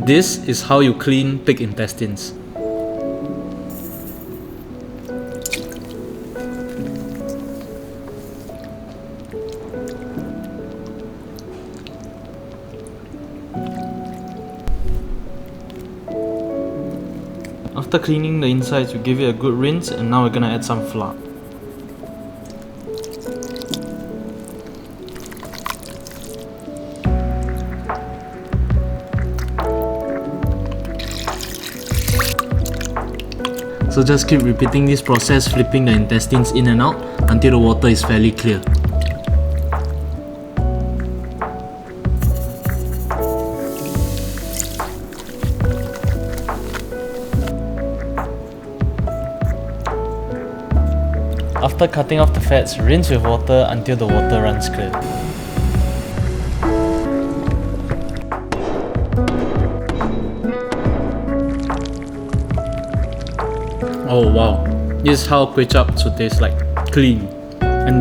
This is how you clean pig intestines. After cleaning the insides, we give it a good rinse, and now we're gonna add some flour. So just keep repeating this process, flipping the intestines in and out until the water is fairly clear. After cutting off the fats, rinse with water until the water runs clear. Oh wow, this is how Kway Chap should taste like. Clean.